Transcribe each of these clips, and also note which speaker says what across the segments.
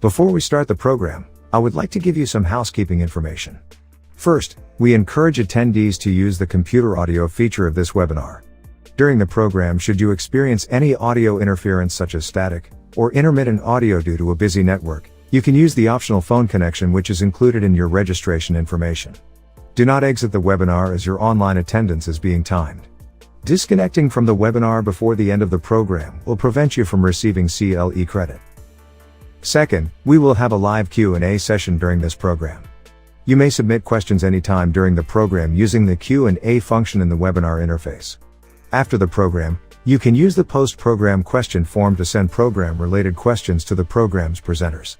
Speaker 1: Before we start the program, I would like to give you some housekeeping information. First, we encourage attendees to use the computer audio feature of this webinar. During the program, should you experience any audio interference such as static or intermittent audio due to a busy network, you can use the optional phone connection which is included in your registration information. Do not exit the webinar as your online attendance is being timed. Disconnecting from the webinar before the end of the program will prevent you from receiving CLE credit. Second, we will have a live Q&A session during this program. You may submit questions anytime during the program using the Q&A function in the webinar interface. After the program, you can use the post-program question form to send program-related questions to the program's presenters.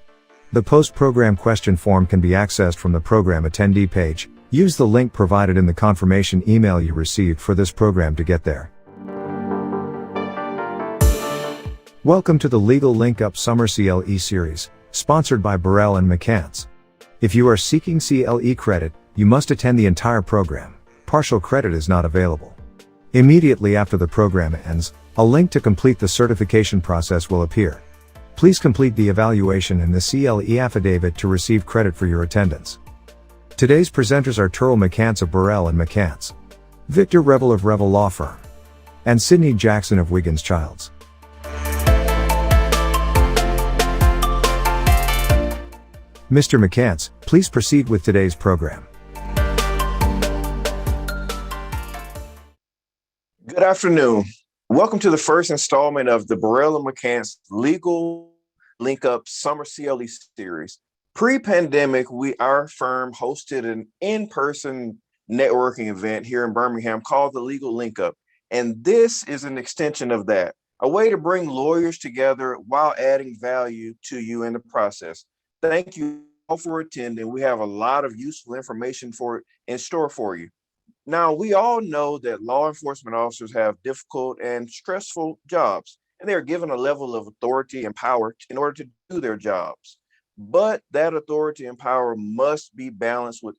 Speaker 1: The post-program question form can be accessed from the program attendee page. Use the link provided in the confirmation email you received for this program to get there. Welcome to the Legal Linkup Summer CLE Series, sponsored by Burrell McCants. If you are seeking CLE credit, you must attend the entire program. Partial credit is not available. Immediately after the program ends, a link to complete the certification process will appear. Please complete the evaluation and the CLE affidavit to receive credit for your attendance. Today's presenters are Terrell McCants of Burrell McCants, Victor Revill of Revill Law Firm, and Sidney Jackson of Wiggins Childs. Mr. McCants, please proceed with today's program.
Speaker 2: Good afternoon. Welcome to the first installment of the Burrell McCants Legal Linkup Summer CLE Series. Pre-pandemic, our firm hosted an in-person networking event here in Birmingham called the Legal Linkup, and this is an extension of that, a way to bring lawyers together while adding value to you in the process. Thank you all for attending. We have a lot of useful information in store for you. Now, we all know that law enforcement officers have difficult and stressful jobs, and they're given a level of authority and power in order to do their jobs. But that authority and power must be balanced with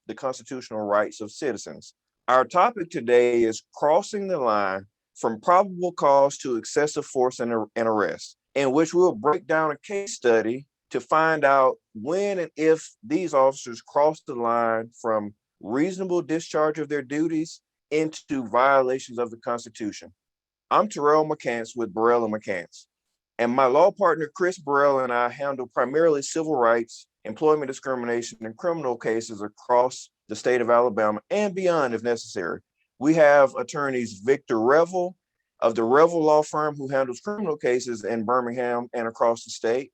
Speaker 2: the constitutional rights of citizens. Our topic today is crossing the line from probable cause to excessive force and arrest, in which we'll break down a case study to find out when and if these officers cross the line from reasonable discharge of their duties into violations of the Constitution. I'm Terrell McCants with Burrell McCants, and my law partner Chris Burrell and I handle primarily civil rights, employment discrimination, and criminal cases across the state of Alabama and beyond if necessary. We have attorneys Victor Revill of the Revill Law Firm, who handles criminal cases in Birmingham and across the state,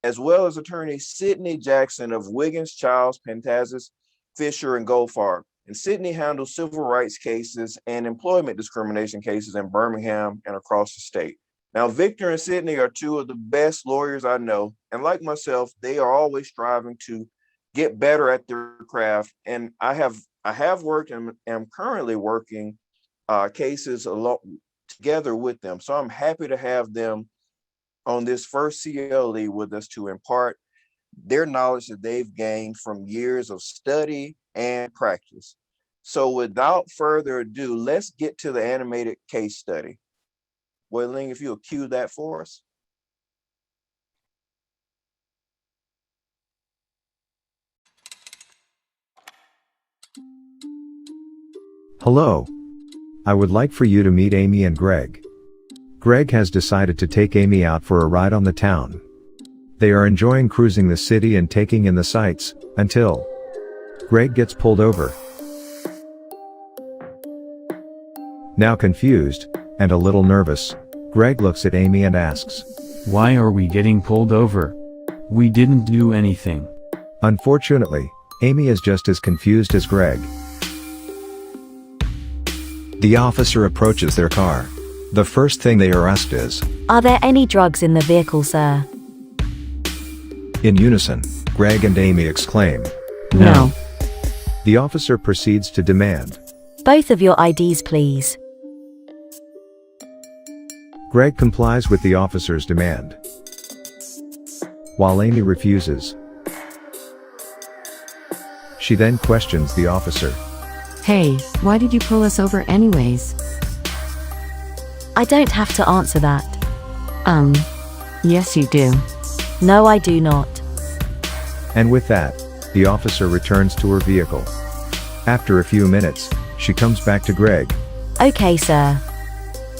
Speaker 2: as well as attorney Sidney Jackson of Wiggins, Childs, Pentazis, Fisher, and Goldfarb. And Sidney handles civil rights cases and employment discrimination cases in Birmingham and across the state. Now, Victor and Sidney are two of the best lawyers I know, and like myself, they are always striving to get better at their craft. And I have worked and am currently working cases together with them. So I'm happy to have them on this first CLE with us to impart their knowledge that they've gained from years of study and practice. So without further ado, let's get to the animated case study. Ling, if you'll cue that for us.
Speaker 1: Hello. I would like for you to meet Amy and Greg. Greg has decided to take Amy out for a ride on the town. They are enjoying cruising the city and taking in the sights, until Greg gets pulled over. Now confused, and a little nervous, Greg looks at Amy and asks,
Speaker 3: "Why are we getting pulled over? We didn't do anything."
Speaker 1: Unfortunately, Amy is just as confused as Greg. The officer approaches their car. The first thing they are asked is,
Speaker 4: "Are there any drugs in the vehicle, sir?"
Speaker 1: In unison, Greg and Amy exclaim,
Speaker 3: No.
Speaker 1: The officer proceeds to demand,
Speaker 4: "Both of your IDs, please."
Speaker 1: Greg complies with the officer's demand, while Amy refuses. She then questions the officer.
Speaker 5: "Hey, why did you pull us over anyways?"
Speaker 4: I don't have to answer that.
Speaker 5: Yes you do.
Speaker 4: No, I do not.
Speaker 1: And with that, the officer returns to her vehicle. After a few minutes, she comes back to Greg.
Speaker 4: Okay, sir.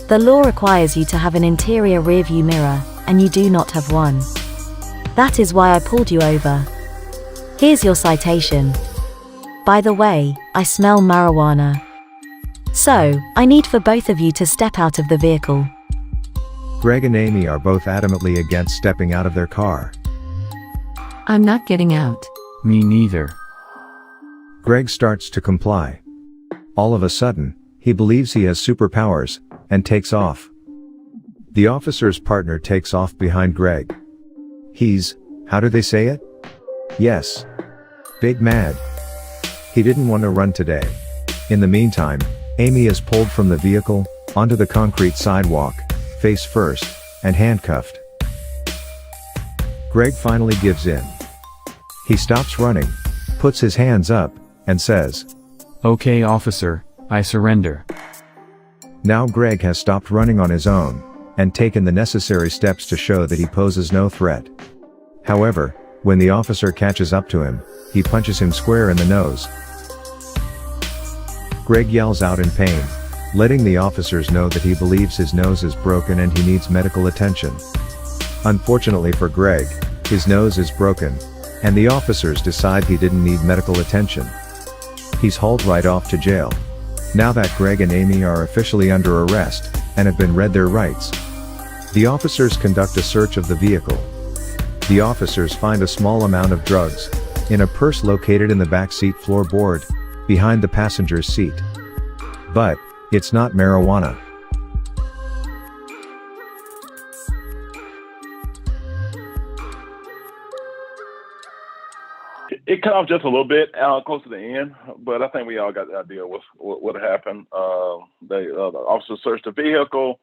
Speaker 4: The law requires you to have an interior rearview mirror, and you do not have one. That is why I pulled you over. Here's your citation. By the way, I smell marijuana. So, I need for both of you to step out of the vehicle.
Speaker 1: Greg and Amy are both adamantly against stepping out of their car.
Speaker 5: I'm not getting out.
Speaker 3: Me neither.
Speaker 1: Greg starts to comply. All of a sudden, he believes he has superpowers, and takes off. The officer's partner takes off behind Greg. He's, how do they say it? Yes. Big mad. He didn't want to run today. In the meantime, Amy is pulled from the vehicle, onto the concrete sidewalk, face first, and handcuffed. Greg finally gives in. He stops running, puts his hands up, and says,
Speaker 3: Okay, officer, I surrender.
Speaker 1: Now Greg has stopped running on his own, and taken the necessary steps to show that he poses no threat. However, when the officer catches up to him, he punches him square in the nose. Greg yells out in pain, letting the officers know that he believes his nose is broken and he needs medical attention. Unfortunately for Greg, his nose is broken, and the officers decide he didn't need medical attention. He's hauled right off to jail. Now that Greg and Amy are officially under arrest, and have been read their rights, the officers conduct a search of the vehicle. The officers find a small amount of drugs, in a purse located in the back seat floorboard, behind the passenger's seat. But, it's not marijuana.
Speaker 6: It cut off just a little bit close to the end, but I think we all got the idea of what happened. The officer searched the vehicle.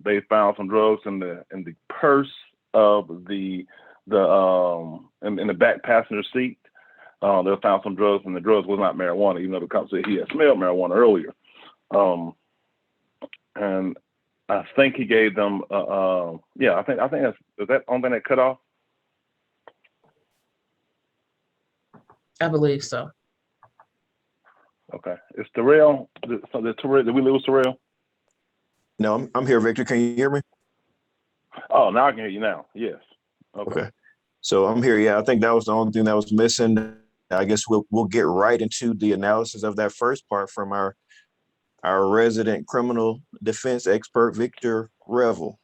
Speaker 6: They found some drugs in the purse of in the back passenger seat. They found some drugs, and the drugs was not marijuana, even though the cop said he had smelled marijuana earlier. And I think he gave them, I think is that only thing that cut off?
Speaker 7: I believe so.
Speaker 6: Okay. It's Terrell. Did we lose Terrell?
Speaker 2: No, I'm here, Victor. Can you hear me?
Speaker 6: Oh, now I can hear you now. Yes.
Speaker 2: Okay. So I'm here. Yeah, I think that was the only thing that was missing. I guess we'll get right into the analysis of that first part from our resident criminal defense expert, Victor Revill.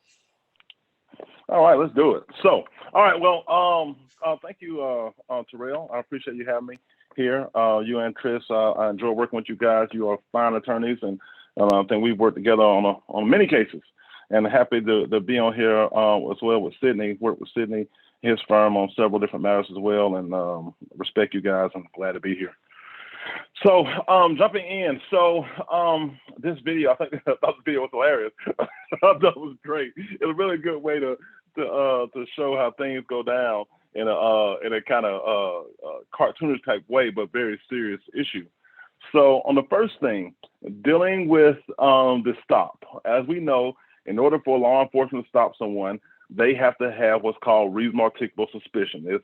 Speaker 6: All right, let's do it. So, all right, well, thank you, Terrell. I appreciate you having me here. You and Chris, I enjoy working with you guys. You are fine attorneys, and I think we've worked together on many cases. And happy to be on here as well with Sidney. Work with Sidney, his firm, on several different matters as well. And respect you guys. I'm glad to be here. So jumping in. So this video, I thought the video was hilarious. I thought it was great. It's a really good way to show how things go down in a kind of cartoonish type way, but very serious issue. So on the first thing, dealing with the stop. As we know, in order for law enforcement to stop someone, they have to have what's called reasonable articulable suspicion. It's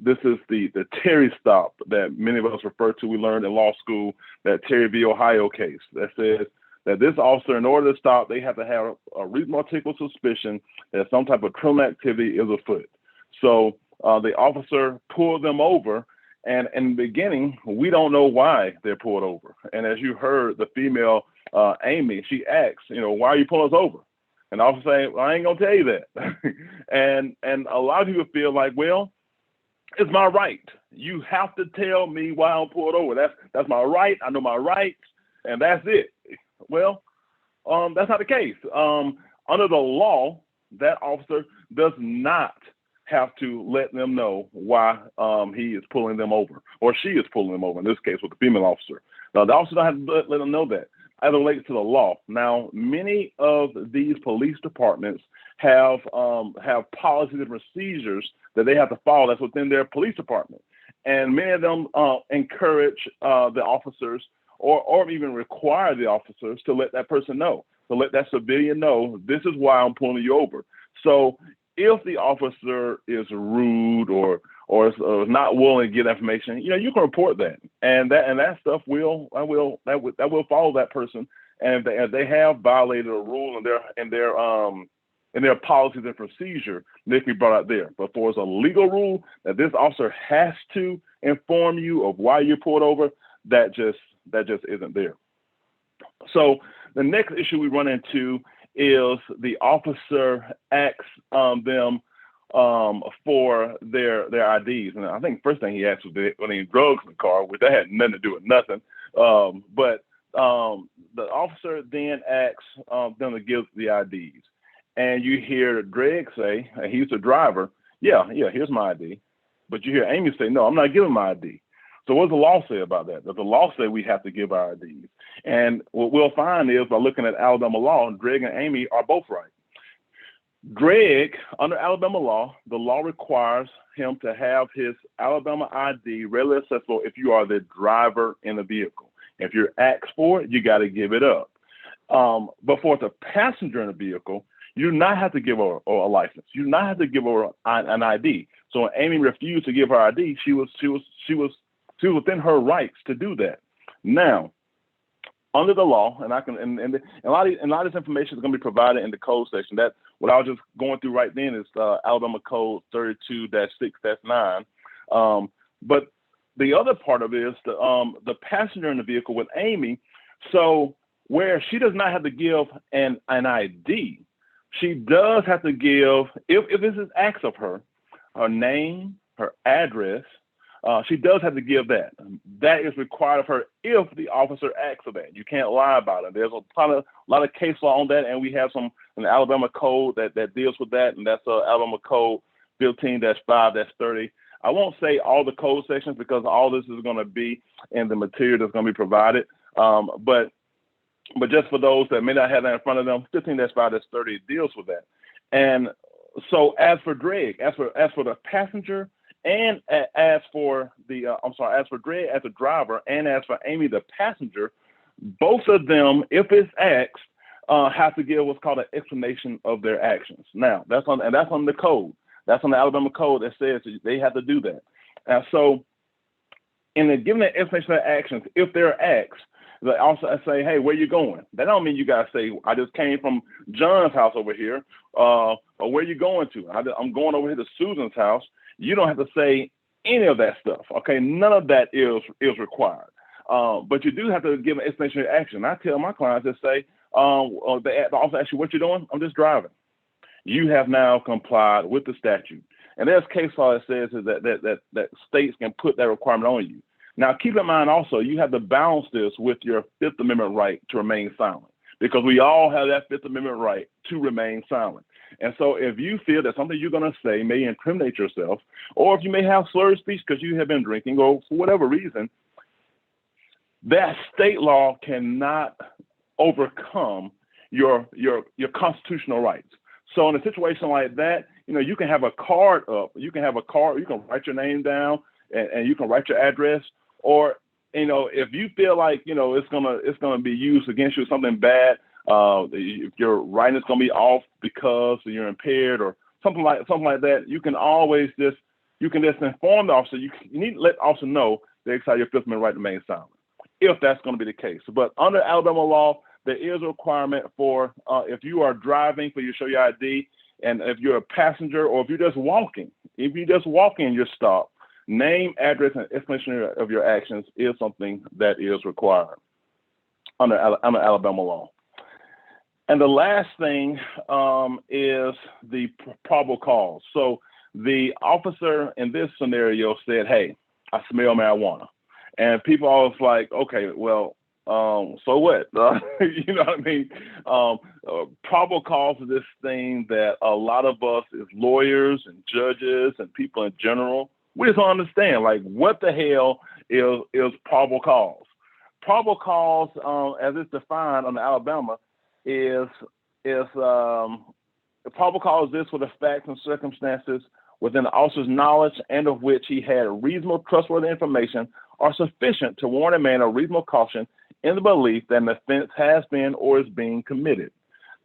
Speaker 6: this is the Terry stop that many of us refer to. We learned in law school, that Terry v. Ohio case that says that this officer, in order to stop, they have to have a reasonable articulable suspicion that some type of criminal activity is afoot. So the officer pulled them over, and in the beginning, we don't know why they're pulled over. And as you heard, the female, Amy, she asks, why are you pulling us over? And the officer saying, well, I ain't gonna tell you that. and a lot of people feel like, well, it's my right. You have to tell me why I'm pulled over. That's my right. I know my rights, and that's it. Well, that's not the case. Under the law, that officer does not have to let them know why he is pulling them over, or she is pulling them over, in this case with the female officer. Now, the officer don't have to let them know that as it relates to the law. Now, many of these police departments have policies and procedures that they have to follow that's within their police department. And many of them encourage the officers or even require the officers to let that person know, to let that civilian know, this is why I'm pulling you over. So if the officer is rude or is not willing to get information, you can report that, and that stuff will follow that person. And if they have violated a rule in their policies and procedure, they can be brought out there. But for as a legal rule that this officer has to inform you of why you're pulled over, that just isn't there. So the next issue we run into is the officer asks them for their IDs. And I think the first thing he asked was any drugs in the car, which that had nothing to do with nothing. But the officer then asks them to give the IDs. And you hear Greg say, and he's the driver, yeah, here's my ID. But you hear Amy say, no, I'm not giving my ID. So what does the law say about that? Does the law say we have to give our IDs? And what we'll find is by looking at Alabama law, Greg and Amy are both right. Greg, under Alabama law, the law requires him to have his Alabama ID readily accessible if you are the driver in the vehicle. If you're asked for it, you got to give it up. But for the passenger in the vehicle, you do not have to give her a license. You do not have to give her an ID. So when Amy refused to give her ID, she was within her rights to do that. Now, under the law, and a lot of this information is going to be provided in the code section. That what I was just going through right then is Alabama Code 32-6-9. But the other part of it is the passenger in the vehicle with Amy. So where she does not have to give an ID, she does have to give, if this is asked of her name, her address, she does have to give that. That is required of her if the officer asks for that. You can't lie about it. There's a lot of case law on that, and we have an Alabama code that deals with that, and that's Alabama Code 15-5-30. I won't say all the code sections because all this is going to be in the material that's going to be provided. But just for those that may not have that in front of them, 15-5-30 deals with that. And so as for Greg, as for the passenger, and as for Greg as a driver, and as for Amy the passenger, both of them, if it's asked, have to give what's called an explanation of their actions. Now that's on the code. That's on the Alabama code that says they have to do that. And so, in giving that explanation of their actions, if they're asked, they also say, "Hey, where you going?" That don't mean you gotta say, "I just came from John's house over here," or "Where you going to?" I'm going over here to Susan's house. You don't have to say any of that stuff. Okay, none of that is required. But you do have to give an explanation of your action. I tell my clients to say, they also ask you what you're doing. I'm just driving. You have now complied with the statute. And there's case law that says that states can put that requirement on you. Now, keep in mind also, you have to balance this with your Fifth Amendment right to remain silent, because we all have that Fifth Amendment right to remain silent. And so if you feel that something you're going to say may incriminate yourself, or if you may have slurred speech because you have been drinking, or for whatever reason, that state law cannot overcome your constitutional rights. So in a situation like that, you can have a card up. You can write your name down, and you can write your address. Or, if you feel like, it's gonna be used against you, something bad, if your writing is gonna be off because you're impaired or something like that, you can always just inform the officer. You need to let the officer know they exercise your Fifth Amendment right to remain silent, if that's going to be the case. But under Alabama law, there is a requirement for if you are driving, for you to show your ID, and if you're a passenger, or if you're just walking, your stop, name, address, and explanation of your actions is something that is required under Alabama law. And the last thing is the probable cause. So the officer in this scenario said, "Hey, I smell marijuana," and people are always like, "Okay, well, so what?" You know what I mean? Probable cause is this thing that a lot of us as lawyers and judges and people in general, we just don't understand. Like, what the hell is probable cause? Probable cause, as it's defined under Alabama, is probable cause is this for the facts and circumstances within the officer's knowledge and of which he had reasonable, trustworthy information are sufficient to warn a man of reasonable caution in the belief that an offense has been or is being committed.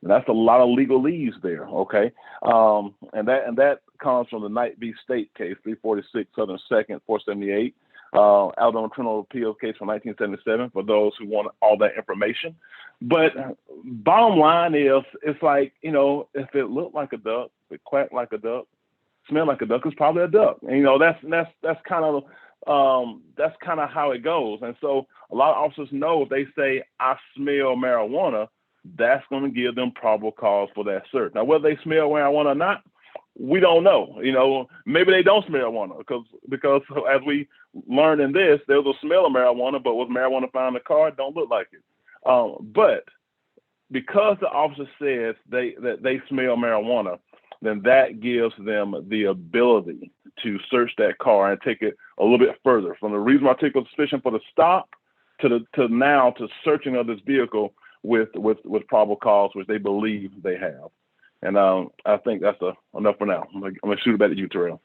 Speaker 6: And that's a lot of legalese there, okay? And that comes from the Knight v. State case, 346 Southern 2nd, 478, Alabama Criminal Appeals case from 1977, for those who want all that information. But bottom line is, it's like, you know, if it looked like a duck, if it quacked like a duck, smelled like a duck, it's probably a duck. And, you know, that's kind of how it goes. And so a lot of officers know if they say, I smell marijuana, that's going to give them probable cause for that search. Now, whether they smell marijuana or not, we don't know. You know, maybe they don't smell marijuana because as we learned in this, there was a smell of marijuana, but was marijuana found in the car? Don't look like it. But because the officer says that they smell marijuana, then that gives them the ability to search that car and take it a little bit further from the reasonable articulable suspicion for the stop to searching of this vehicle with probable cause, which they believe they have. And I think that's enough for now. I'm gonna shoot it back to you, Terrell.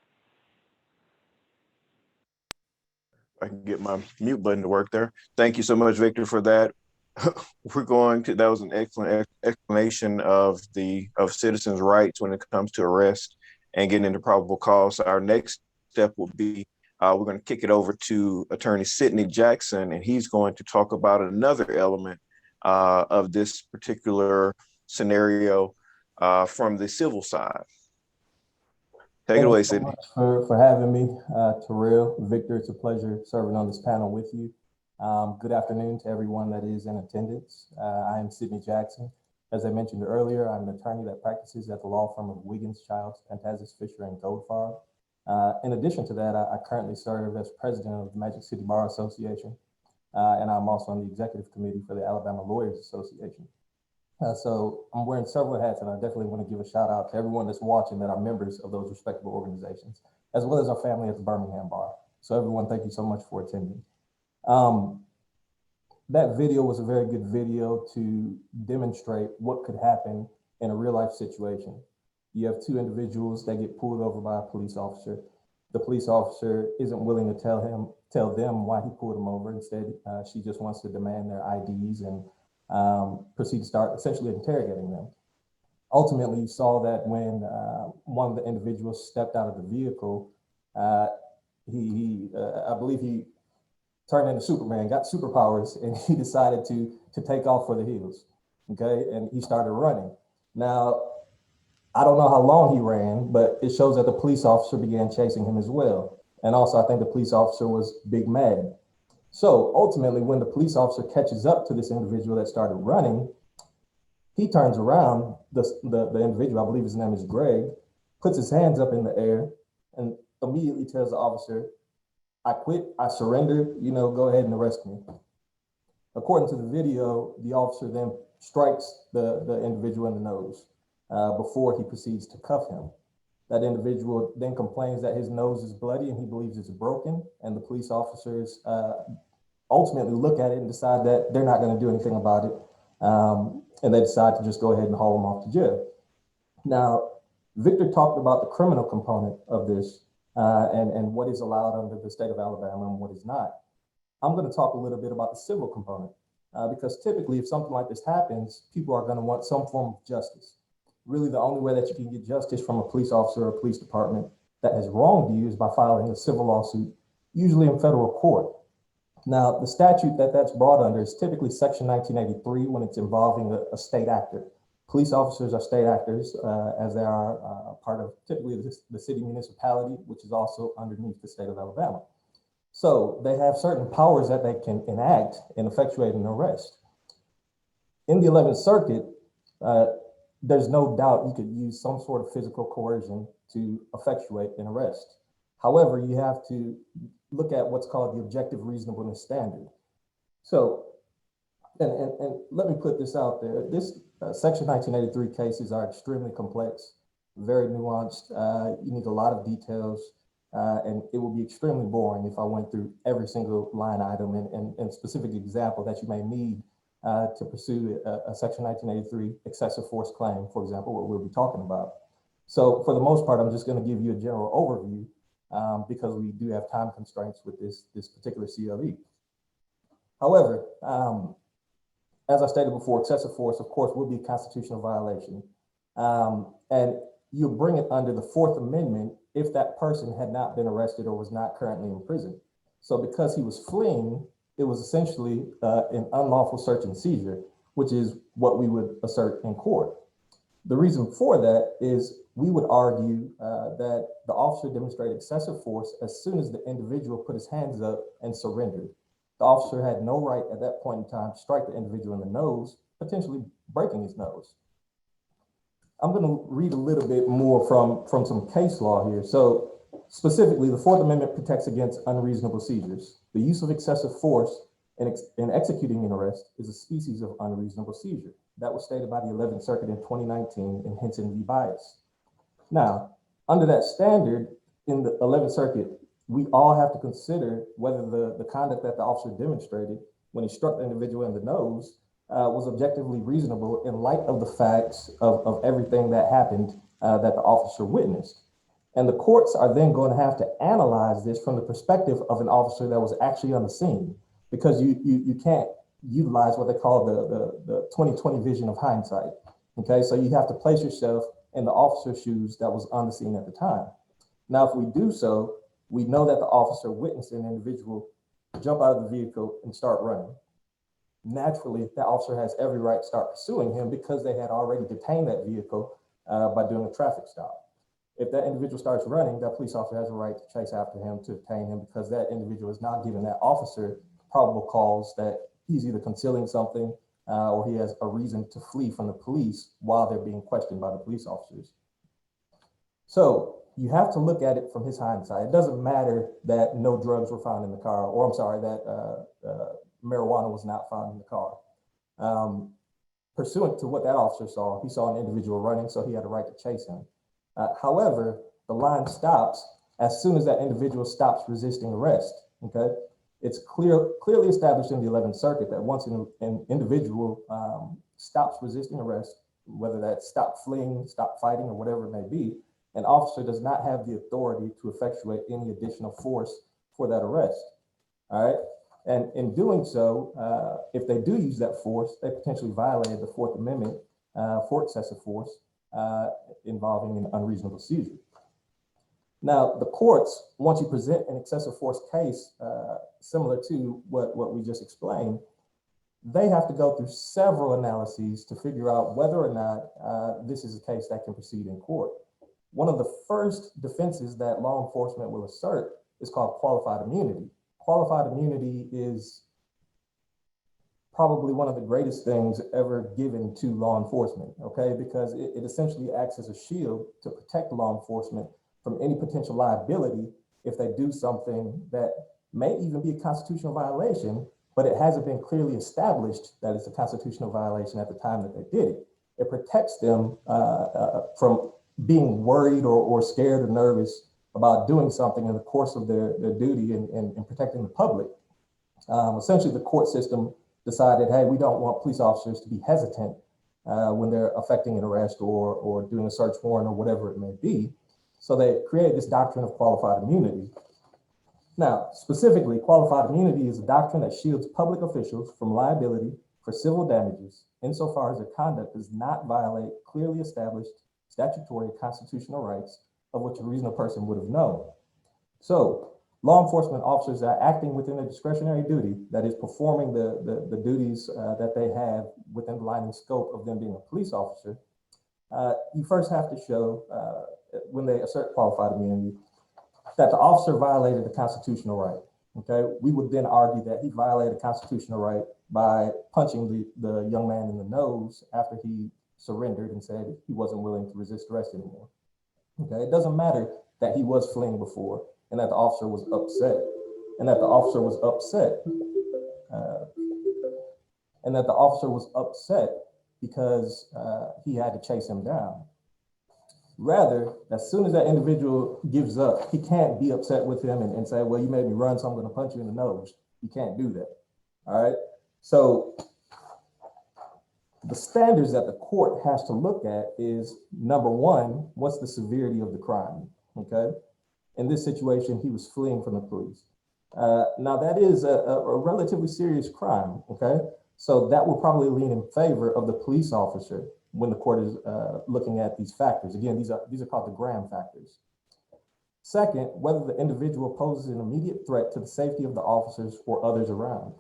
Speaker 2: I can get my mute button to work there. Thank you so much, Victor, for that. That was an excellent explanation of citizens' rights when it comes to arrest and getting into probable cause. Our next step will be we're going to kick it over to Attorney Sidney Jackson, and he's going to talk about another element of this particular scenario from the civil side. Take it away, Sidney.
Speaker 8: Thank you so much for having me, Terrell, Victor. It's a pleasure serving on this panel with you. Good afternoon to everyone that is in attendance. I am Sidney Jackson. As I mentioned earlier, I'm an attorney that practices at the law firm of Wiggins, Childs, Pantazis, Fisher, and Goldfarb. In addition to that, I currently serve as president of the Magic City Bar Association, and I'm also on the executive committee for the Alabama Lawyers Association. So I'm wearing several hats, and I definitely want to give a shout out to everyone that's watching that are members of those respectable organizations, as well as our family at the Birmingham Bar. So everyone, thank you so much for attending. That video was a very good video to demonstrate what could happen in a real life situation. You have two individuals that get pulled over by a police officer. The police officer isn't willing to tell them why he pulled them over. Instead, she just wants to demand their IDs and proceed to start essentially interrogating them. Ultimately, you saw that when one of the individuals stepped out of the vehicle, I believe he turned into Superman, got superpowers, and he decided to take off for the hills, okay? And he started running. Now, I don't know how long he ran, but it shows that the police officer began chasing him as well. And also, I think the police officer was big mad. So ultimately, when the police officer catches up to this individual that started running, he turns around, the individual, I believe his name is Greg, puts his hands up in the air and immediately tells the officer, I quit, I surrender, go ahead and arrest me. According to the video, the officer then strikes the individual in the nose before he proceeds to cuff him. That individual then complains that his nose is bloody and he believes it's broken, and the police officers ultimately look at it and decide that they're not going to do anything about it, and they decide to just go ahead and haul him off to jail. Now, Victor talked about the criminal component of this and what is allowed under the state of Alabama and what is not. I'm going to talk a little bit about the civil component because typically if something like this happens, people are going to want some form of justice. Really, the only way that you can get justice from a police officer or a police department that has wronged you is by filing a civil lawsuit, usually in federal court. Now, the statute that's brought under is typically Section 1983 when it's involving a state actor. Police officers are state actors as they are part of typically the city municipality, which is also underneath the state of Alabama. So they have certain powers that they can enact and effectuate an arrest. In the 11th Circuit, there's no doubt you could use some sort of physical coercion to effectuate an arrest. However, you have to look at what's called the objective reasonableness standard. So, and let me put this out there. This Section 1983 cases are extremely complex, very nuanced. You need a lot of details, and it would be extremely boring if I went through every single line item and specific example that you may need to pursue a Section 1983 excessive force claim, for example, what we'll be talking about. So for the most part, I'm just going to give you a general overview because we do have time constraints with this particular CLE. However, as I stated before, excessive force, of course, would be a constitutional violation. And you bring it under the Fourth Amendment if that person had not been arrested or was not currently in prison. So because he was fleeing, it was essentially an unlawful search and seizure, which is what we would assert in court. The reason for that is we would argue that the officer demonstrated excessive force as soon as the individual put his hands up and surrendered. The officer had no right at that point in time to strike the individual in the nose, potentially breaking his nose. I'm going to read a little bit more from some case law here. So specifically, the Fourth Amendment protects against unreasonable seizures. The use of excessive force in executing an arrest is a species of unreasonable seizure. That was stated by the 11th Circuit in 2019 in Henson v. Bias. Now, under that standard in the 11th Circuit, we all have to consider whether the conduct that the officer demonstrated when he struck the individual in the nose was objectively reasonable in light of the facts of everything that happened that the officer witnessed. And the courts are then going to have to analyze this from the perspective of an officer that was actually on the scene, because you can't utilize what they call the 20/20 vision of hindsight. Okay, so you have to place yourself in the officer's shoes that was on the scene at the time. Now, if we do so, we know that the officer witnessed an individual jump out of the vehicle and start running. Naturally, the officer has every right to start pursuing him because they had already detained that vehicle by doing a traffic stop. If that individual starts running, that police officer has a right to chase after him to detain him, because that individual is not giving that officer probable cause that he's either concealing something or he has a reason to flee from the police while they're being questioned by the police officers. So you have to look at it from his hindsight. It doesn't matter that no drugs were found in the car, or I'm sorry, that marijuana was not found in the car. Pursuant to what that officer saw, he saw an individual running, so he had a right to chase him. However, the line stops as soon as that individual stops resisting arrest. Okay, it's clearly established in the 11th Circuit that once an individual stops resisting arrest, whether that's stop fleeing, stop fighting, or whatever it may be, an officer does not have the authority to effectuate any additional force for that arrest. All right. And in doing so, if they do use that force, they potentially violated the Fourth Amendment for excessive force involving an unreasonable seizure. Now, the courts, once you present an excessive force case similar to what we just explained, they have to go through several analyses to figure out whether or not this is a case that can proceed in court. One of the first defenses that law enforcement will assert is called qualified immunity. Qualified immunity is probably one of the greatest things ever given to law enforcement, okay? Because it essentially acts as a shield to protect law enforcement from any potential liability if they do something that may even be a constitutional violation, but it hasn't been clearly established that it's a constitutional violation at the time that they did it. It protects them from being worried or scared or nervous about doing something in the course of their duty and protecting the public. Essentially, the court system decided, hey, we don't want police officers to be hesitant when they're effecting an arrest or doing a search warrant or whatever it may be. So they created this doctrine of qualified immunity. Now, specifically, qualified immunity is a doctrine that shields public officials from liability for civil damages insofar as their conduct does not violate clearly established statutory constitutional rights of which a reasonable person would have known. So law enforcement officers are acting within their discretionary duty, that is performing the duties that they have within the line and scope of them being a police officer. You first have to show, when they assert qualified immunity, that the officer violated a constitutional right. Okay, we would then argue that he violated a constitutional right by punching the young man in the nose after he surrendered and said he wasn't willing to resist arrest anymore. Okay, it doesn't matter that he was fleeing before and that the officer was upset, because he had to chase him down. Rather, as soon as that individual gives up, he can't be upset with him and say, well, you made me run, so I'm going to punch you in the nose. You can't do that. All right. So the standards that the court has to look at is, number one, what's the severity of the crime? Okay. In this situation, he was fleeing from the police. Now that is a relatively serious crime. Okay. So that will probably lean in favor of the police officer when the court is looking at these factors. Again, these are called the Graham factors. Second, whether the individual poses an immediate threat to the safety of the officers or others around.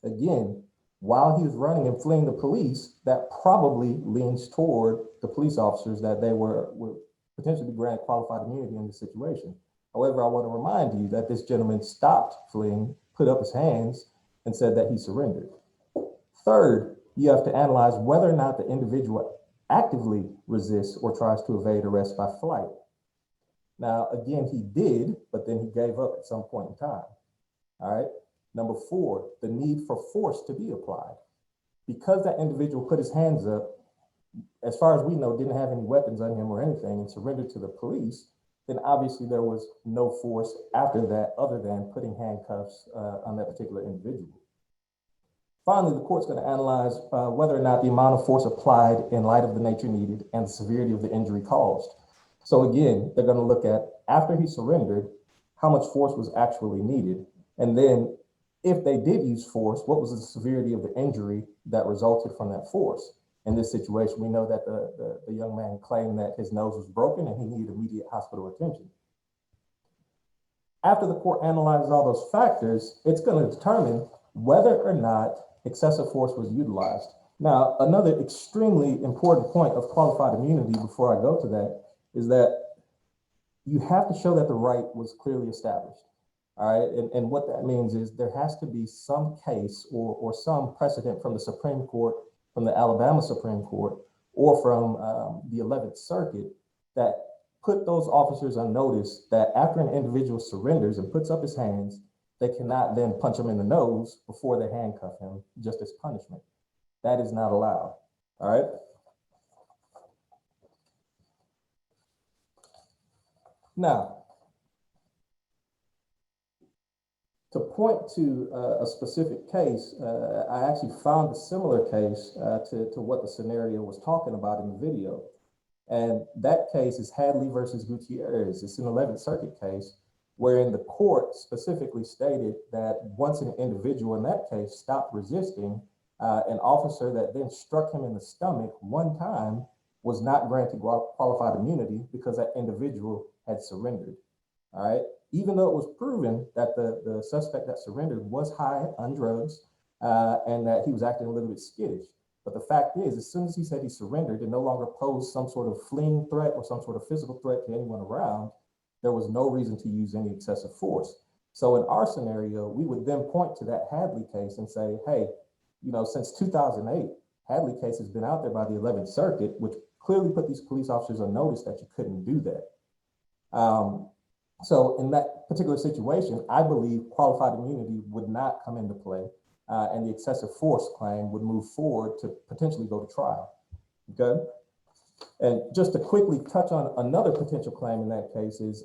Speaker 8: Again, while he was running and fleeing the police, that probably leans toward the police officers that they would potentially be granted qualified immunity in this situation. However, I want to remind you that this gentleman stopped fleeing, put up his hands, and said that he surrendered. Third, you have to analyze whether or not the individual actively resists or tries to evade arrest by flight. Now, again, he did, but then he gave up at some point in time. All right. Number four, the need for force to be applied. Because that individual put his hands up, as far as we know, didn't have any weapons on him or anything and surrendered to the police, then obviously there was no force after that other than putting handcuffs on that particular individual. Finally, the court's going to analyze whether or not the amount of force applied in light of the nature needed and the severity of the injury caused. So again, they're going to look at, after he surrendered, how much force was actually needed. And then if they did use force, what was the severity of the injury that resulted from that force? In this situation, we know that the young man claimed that his nose was broken and he needed immediate hospital attention. After the court analyzes all those factors, it's going to determine whether or not excessive force was utilized. Now, another extremely important point of qualified immunity before I go to that is that you have to show that the right was clearly established. All right, and what that means is there has to be some case or some precedent from the Supreme Court, from the Alabama Supreme Court, or from the 11th Circuit that put those officers on notice that after an individual surrenders and puts up his hands, they cannot then punch him in the nose before they handcuff him just as punishment. That is not allowed. All right. Now, to point to a specific case, I actually found a similar case to what the scenario was talking about in the video. And that case is Hadley versus Gutierrez. It's an 11th Circuit case wherein the court specifically stated that once an individual in that case stopped resisting, an officer that then struck him in the stomach one time was not granted qualified immunity because that individual had surrendered. All right. Even though it was proven that the suspect that surrendered was high on drugs and that he was acting a little bit skittish. But the fact is, as soon as he said he surrendered and no longer posed some sort of fleeing threat or some sort of physical threat to anyone around, there was no reason to use any excessive force. So in our scenario, we would then point to that Hadley case and say, hey, you know, since 2008, Hadley case has been out there by the 11th Circuit, which clearly put these police officers on notice that you couldn't do that. So in that particular situation, I believe qualified immunity would not come into play and the excessive force claim would move forward to potentially go to trial. Okay. And just to quickly touch on another potential claim in that case is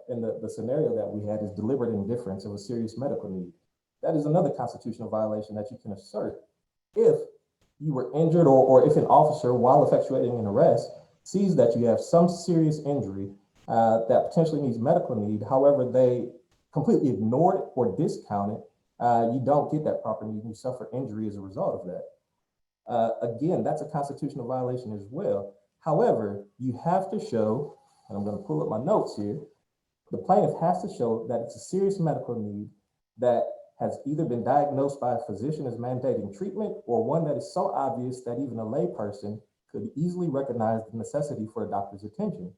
Speaker 8: in the scenario that we had is deliberate indifference of a serious medical need. That is another constitutional violation that you can assert if you were injured or if an officer, while effectuating an arrest, sees that you have some serious injury that potentially needs medical need. However, they completely ignore it or discount it. You don't get that proper need. You suffer injury as a result of that. Again, that's a constitutional violation as well. However, you have to show, and I'm going to pull up my notes here, the plaintiff has to show that it's a serious medical need that has either been diagnosed by a physician as mandating treatment or one that is so obvious that even a layperson could easily recognize the necessity for a doctor's attention.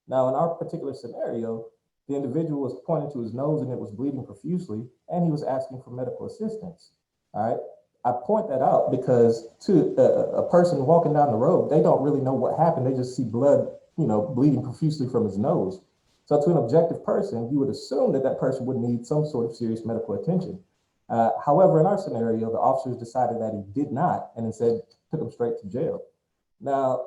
Speaker 8: Now, in our particular scenario, the individual was pointing to his nose and it was bleeding profusely, and he was asking for medical assistance. All right. I point that out because to a person walking down the road, they don't really know what happened. They just see blood, you know, bleeding profusely from his nose. So to an objective person, you would assume that that person would need some sort of serious medical attention. However, in our scenario, the officers decided that he did not, and instead took him straight to jail. Now,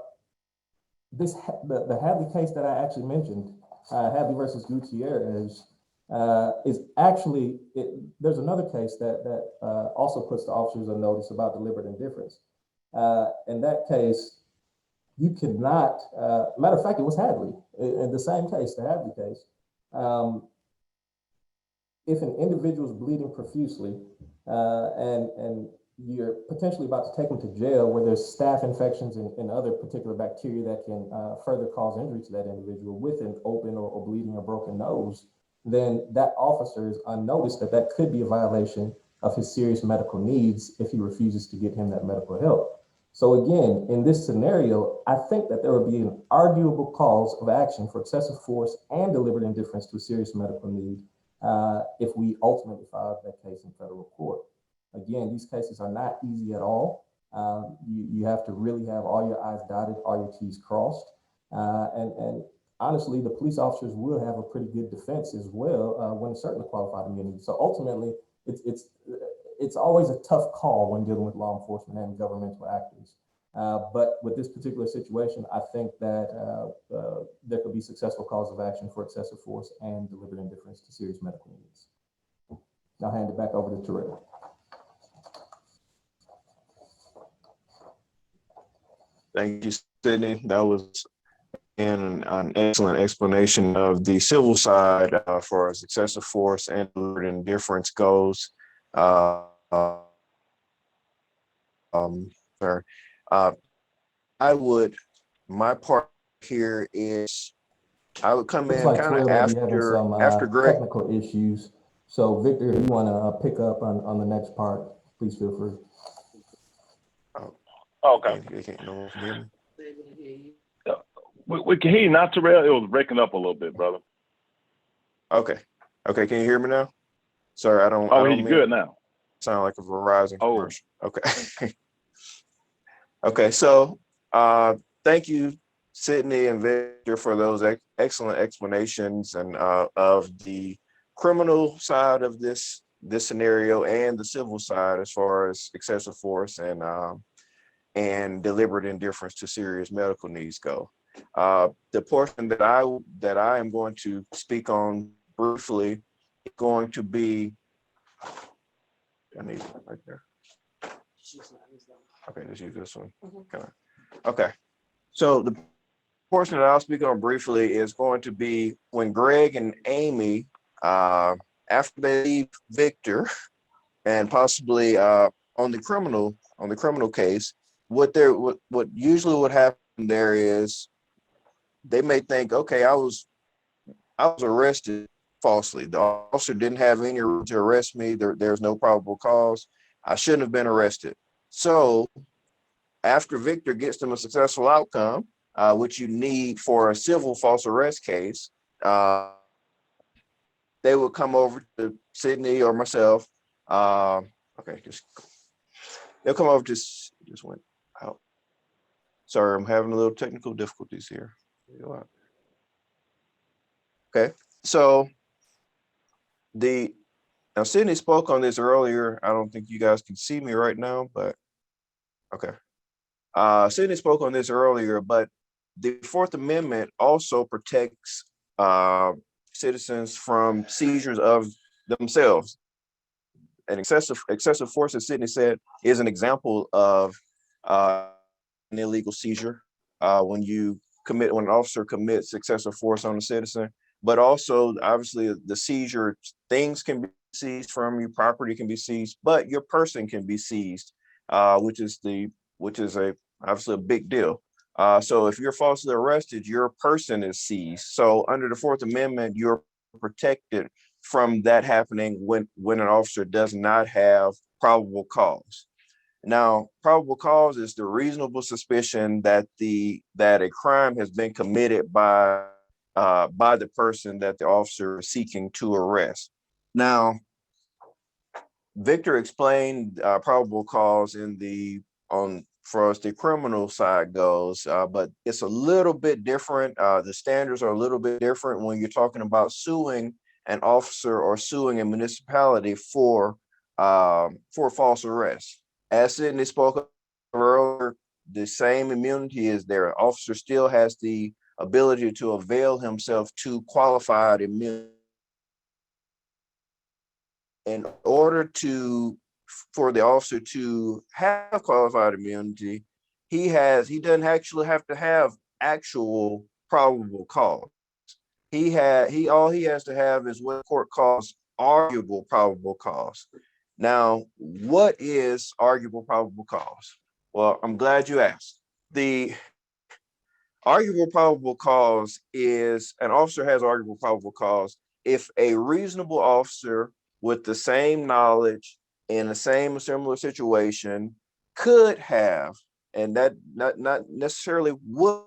Speaker 8: the Hadley case that I actually mentioned, Hadley versus Gutierrez, is actually, there's another case that also puts the officers on notice about deliberate indifference. In that case, you cannot, matter of fact, it was Hadley, in the same case, the Hadley case. If an individual is bleeding profusely and you're potentially about to take them to jail where there's staph infections and other particular bacteria that can further cause injury to that individual with an open or bleeding or broken nose, then that officer is unnoticed that could be a violation of his serious medical needs if he refuses to get him that medical help. So again, in this scenario, I think that there would be an arguable cause of action for excessive force and deliberate indifference to a serious medical need if we ultimately filed that case in federal court. Again, these cases are not easy at all. You have to really have all your I's dotted, all your T's crossed. And honestly, the police officers will have a pretty good defense as well when certain qualified immunity. So ultimately, it's always a tough call when dealing with law enforcement and governmental actors. But with this particular situation, I think that there could be successful cause of action for excessive force and deliberate indifference to serious medical needs. I'll hand it back over to Terrell.
Speaker 2: Thank you, Sidney. That was an excellent explanation of the civil side for as excessive force and deliberate indifference goes. My part here is I would come
Speaker 8: Looks
Speaker 2: in
Speaker 8: like
Speaker 2: kind of
Speaker 8: Terrell may be having some
Speaker 2: after Greg.
Speaker 8: technical issues. So Victor, if you want to pick up on the next part, please feel free.
Speaker 6: Okay.
Speaker 2: You can't no one can hear me?
Speaker 6: We can hear you now, Terrell. It was breaking up a little bit, brother.
Speaker 2: Okay. Okay, can you hear me now? Sorry, I don't.
Speaker 6: Oh,
Speaker 2: I don't
Speaker 6: you're good now.
Speaker 2: Sound like a Verizon commercial. Okay. Okay, so thank you, Sidney and Victor, for those excellent explanations and of the criminal side of this scenario and the civil side as far as excessive force and deliberate indifference to serious medical needs go. The portion that I am going to speak on briefly is going to be. I need it right there. Okay, let's use this one. Okay, so the portion that I'll speak on briefly is going to be when Greg and Amy, after they leave Victor, and possibly on the criminal case, what usually would happen there is they may think, okay, I was arrested falsely. The officer didn't have any reason to arrest me. There's no probable cause. I shouldn't have been arrested. So after Victor gets them a successful outcome, which you need for a civil false arrest case, they would come over to Sidney or myself. Okay, they'll come over to just went out. Sorry, I'm having a little technical difficulties here. Okay, so now Sidney spoke on this earlier. I don't think you guys can see me right now, but okay. Sidney spoke on this earlier, but the Fourth Amendment also protects citizens from seizures of themselves. And excessive force, as Sidney said, is an example of an illegal seizure when an officer commits excessive force on a citizen. But also, obviously, the seizure, things can be seized from you, property can be seized, but your person can be seized, which is obviously a big deal. So if you're falsely arrested, your person is seized. So under the Fourth Amendment, you're protected from that happening when an officer does not have probable cause. Now, probable cause is the reasonable suspicion that a crime has been committed by the person that the officer is seeking to arrest. Now, Victor explained probable cause for as the criminal side goes, but it's a little bit different. The standards are a little bit different when you're talking about suing an officer or suing a municipality for false arrest. As Sidney spoke earlier, the same immunity is there. An officer still has the ability to avail himself to qualified immunity. In order for the officer to have qualified immunity, he doesn't actually have to have actual probable cause. All he has to have is what the court calls arguable probable cause. Now, what is arguable probable cause? Well, I'm glad you asked. The arguable probable cause is an officer has arguable probable cause if a reasonable officer with the same knowledge in the same similar situation could have, and that not necessarily would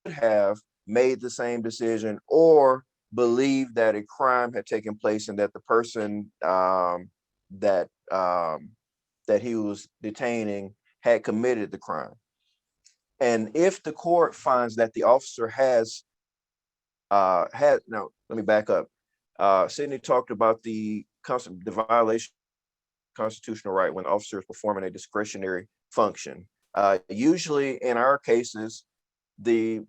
Speaker 2: have made the same decision, or believe that a crime had taken place and that the person that that he was detaining had committed the crime. And if the court finds that the officer has had no, let me back up. Sidney talked about the violation of constitutional right when the officer is performing a discretionary function. Usually in our cases, the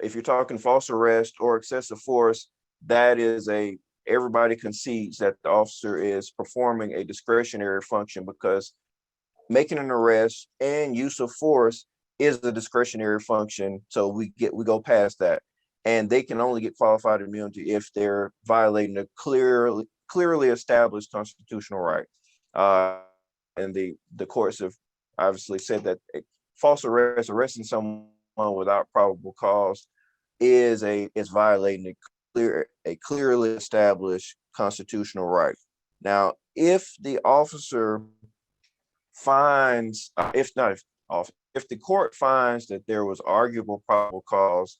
Speaker 2: if you're talking false arrest or excessive force, that is everybody concedes that the officer is performing a discretionary function, because making an arrest and use of force is a discretionary function. So we go past that, and they can only get qualified immunity if they're violating a clearly established constitutional right. And the courts have obviously said that a false arrest, arresting someone without probable cause, is violating a clearly established constitutional right. Now, if the officer finds, if the court finds that there was arguable probable cause,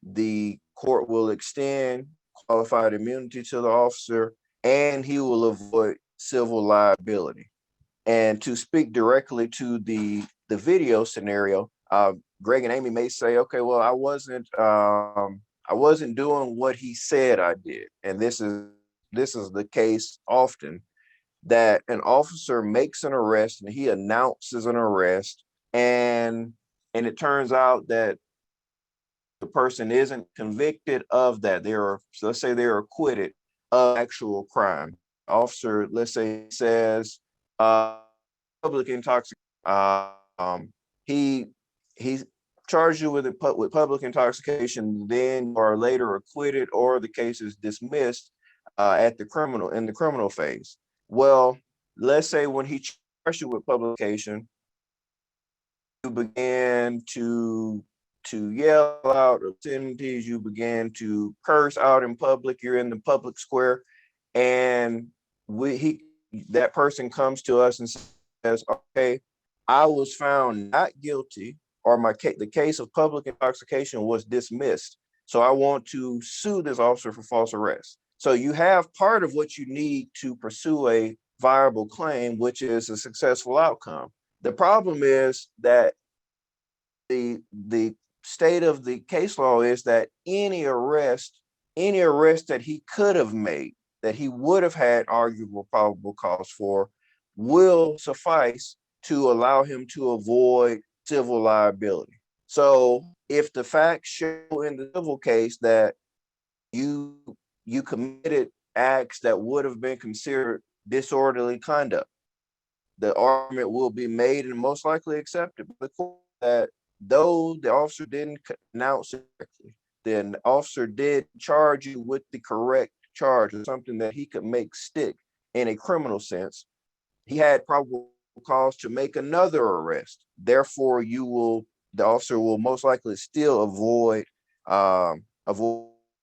Speaker 2: the court will extend qualified immunity to the officer, and he will avoid civil liability. And to speak directly to the video scenario, Greg and Amy may say, okay, well, I wasn't doing what he said I did. And this is the case often, that an officer makes an arrest and he announces an arrest, and it turns out that the person isn't convicted of that. Let's say they're acquitted of actual crime. Officer, let's say, says public intoxication. He charged you with public intoxication, then you are later acquitted, or the case is dismissed in the criminal phase. Well, let's say when he charged you with publication, you began to yell out obscenities, you began to curse out in public, you're in the public square, and that person comes to us and says, okay, I was found not guilty, or the case of public intoxication was dismissed, so I want to sue this officer for false arrest. So you have part of what you need to pursue a viable claim, which is a successful outcome. The problem is that the state of the case law is that any arrest that he could have made, that he would have had arguable probable cause for, will suffice to allow him to avoid civil liability. So if the facts show in the civil case that you committed acts that would have been considered disorderly conduct, the argument will be made and most likely accepted by the court that though the officer didn't announce it correctly, then the officer did charge you with the correct charge, or something that he could make stick in a criminal sense. He had probable cause to make another arrest. Therefore, the officer will most likely still avoid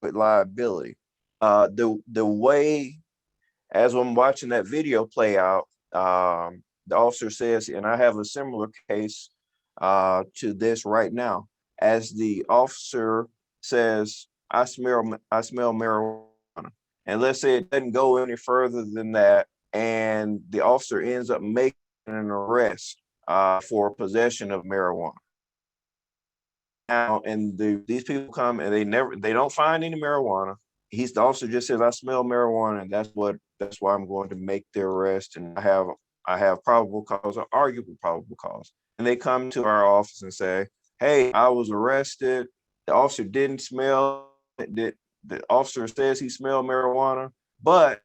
Speaker 2: liability. The way, as I'm watching that video play out, the officer says, and I have a similar case to this right now, as the officer says, I smell marijuana. And let's say it doesn't go any further than that, and the officer ends up making an arrest for possession of marijuana. Now, and these people come and they don't find any marijuana. The officer just says, I smell marijuana, and that's why I'm going to make the arrest, and I have probable cause or arguable probable cause. And they come to our office and say, hey, I was arrested. The officer didn't smell it. The officer says he smelled marijuana, but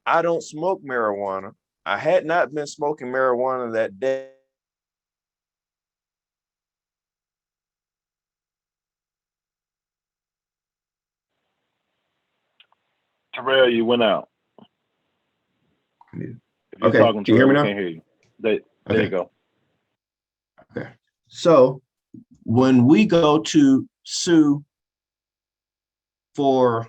Speaker 2: I don't smoke marijuana. I had not been smoking marijuana that day.
Speaker 6: Terrell, you went out. you're
Speaker 2: Okay,
Speaker 6: talking
Speaker 2: can you hear
Speaker 6: to
Speaker 2: me
Speaker 6: we
Speaker 2: now?
Speaker 6: can't hear you. There
Speaker 2: Okay.
Speaker 6: you go.
Speaker 2: Okay. So when we go to sue for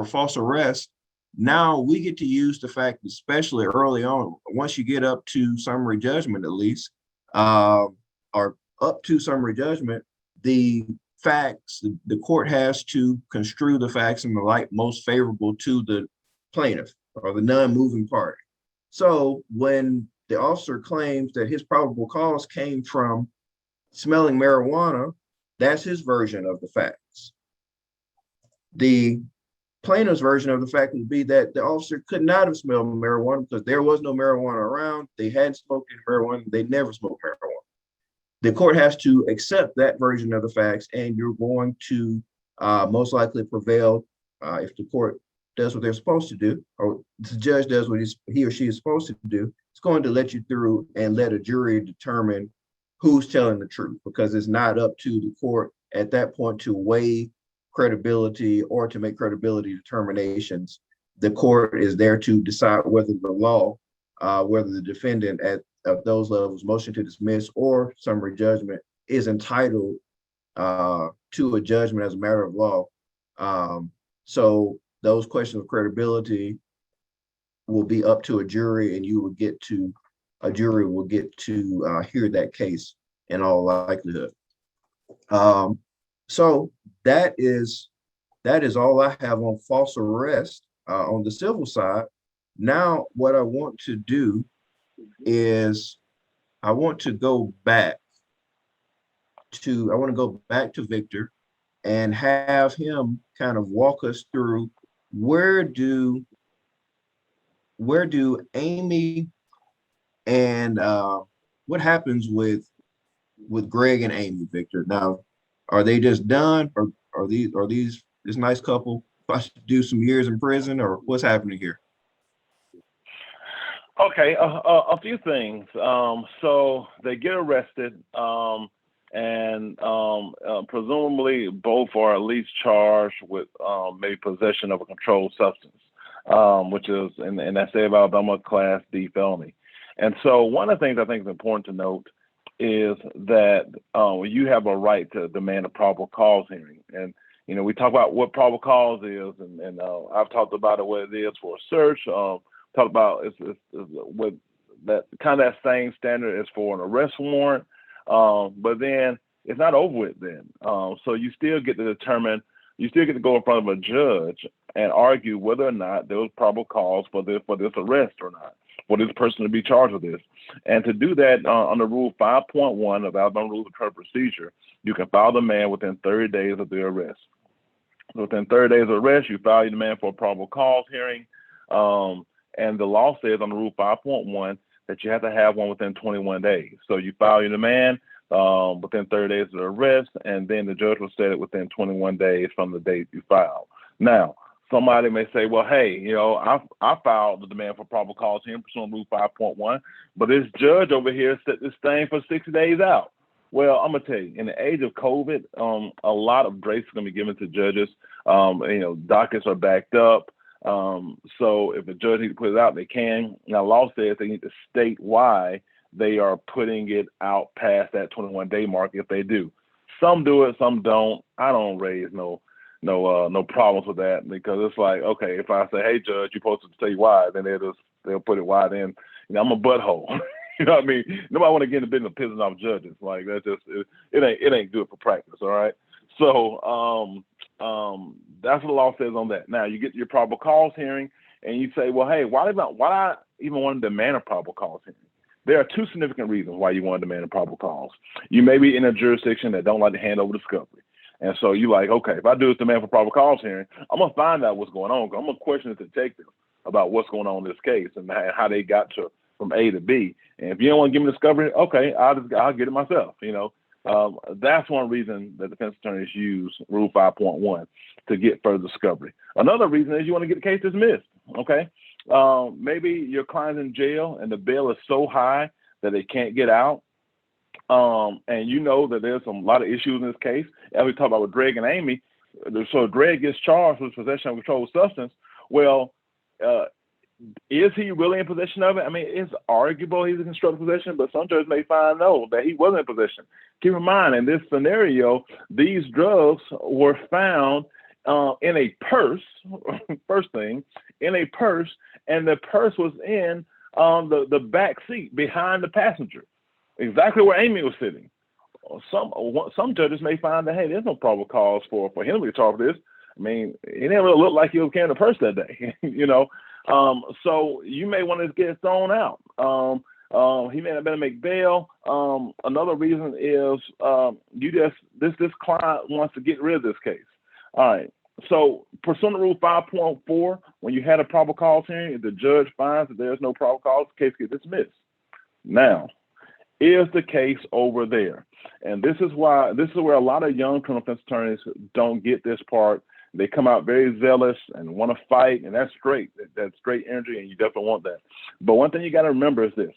Speaker 2: false arrest, now we get to use the fact, especially early on, once you get up to summary judgment, at least, or up to summary judgment, the facts, the court has to construe the facts in the light most favorable to the plaintiff or the non-moving party. So when the officer claims that his probable cause came from smelling marijuana, that's his version of the facts. The plaintiff's version of the fact would be that the officer could not have smelled marijuana because there was no marijuana around. They hadn't smoked any marijuana. They never smoked marijuana. The court has to accept that version of the facts, and you're going to most likely prevail if the court does what they're supposed to do, or the judge does what he or she is supposed to do. It's going to let you through and let a jury determine who's telling the truth, because it's not up to the court at that point to weigh credibility or to make credibility determinations. The court is there to decide whether the law, whether the defendant at those levels, motion to dismiss or summary judgment, is entitled to a judgment as a matter of law. So those questions of credibility will be up to a jury, and a jury will get to hear that case in all likelihood. So that is all I have on false arrest on the civil side. Now, what I want to do is I want to go back to Victor and have him kind of walk us through where do Amy and what happens with Greg and Amy, Victor? Now, are they just done, or are these this nice couple supposed to do some years in prison, or what's happening here?
Speaker 6: Okay, a few things. So they get arrested, and presumably both are at least charged with maybe possession of a controlled substance, which is in that state of Alabama Class D felony. And so one of the things I think is important to note is that you have a right to demand a probable cause hearing. And we talk about what probable cause is, and I've talked about it, what it is for a search. Talk about it's with that kind of that same standard as for an arrest warrant, but then it's not over with then. So you still get to determine, you still get to go in front of a judge and argue whether or not there was probable cause for this arrest or not, for this person to be charged with this. And to do that under Rule 5.1 of Alabama Rules of Criminal Procedure, you can file the demand within 30 days of the arrest. So within 30 days of arrest, you file your demand for a probable cause hearing. And the law says on Rule 5.1 that you have to have one within 21 days. So you file your demand within 30 days of the arrest, and then the judge will set it within 21 days from the date you filed. Now, somebody may say, well, hey, I filed the demand for probable cause hearing pursuant to Rule 5.1, but this judge over here set this thing for 60 days out. Well, I'm gonna tell you, in the age of COVID, a lot of grace is gonna be given to judges. Dockets are backed up. So if the judge needs to put it out, they can. Now, law says they need to state why they are putting it out past that 21-day mark if they do. Some do it, some don't. I don't raise no problems with that, because it's like, okay, if I say, hey, judge, you're supposed to say why, then they'll put it why then. I'm a butthole. You know what I mean? Nobody want to get in the business of pissing off judges. Like, that's just it ain't good for practice. All right. So that's what the law says on that. Now you get your probable cause hearing, and you say, well, hey, why do I even want to demand a probable cause hearing? There are two significant reasons why you want to demand a probable cause. You may be in a jurisdiction that don't like to hand over discovery. And so you like, okay, if I do this demand for probable cause hearing, I'm going to find out what's going on. I'm going to question the detective about what's going on in this case and how they got from A to B. And if you don't want to give me discovery, okay, I'll get it myself. That's one reason that defense attorneys use Rule 5.1 to get further discovery. Another reason is you want to get the case dismissed. Okay. Maybe your client's in jail and the bail is so high that they can't get out. And you know that there's a lot of issues in this case. As we talked about with Greg and Amy, so Greg gets charged with possession of a controlled substance. Well, Is he really in possession of it? I mean, it's arguable he's in constructive possession, but some judges may find no, that he wasn't in possession. Keep in mind, in this scenario, these drugs were found in a purse, first thing, in a purse, and the purse was in the back seat behind the passenger, exactly where Amy was sitting. Some judges may find that, hey, there's no probable cause for him to be charged for this. I mean, he didn't really look like he was carrying a purse that day, you know. So you may want to get thrown out. He may have been to make bail. Another reason is this client wants to get rid of this case. All right. So pursuant to Rule 5.4, when you had a probable cause hearing, if the judge finds that there's no probable cause, the case gets dismissed. Now, is the case over there? And this is where a lot of young criminal defense attorneys don't get this part. They come out very zealous and want to fight, and that's great. That's great energy, and you definitely want that. But one thing you got to remember is this: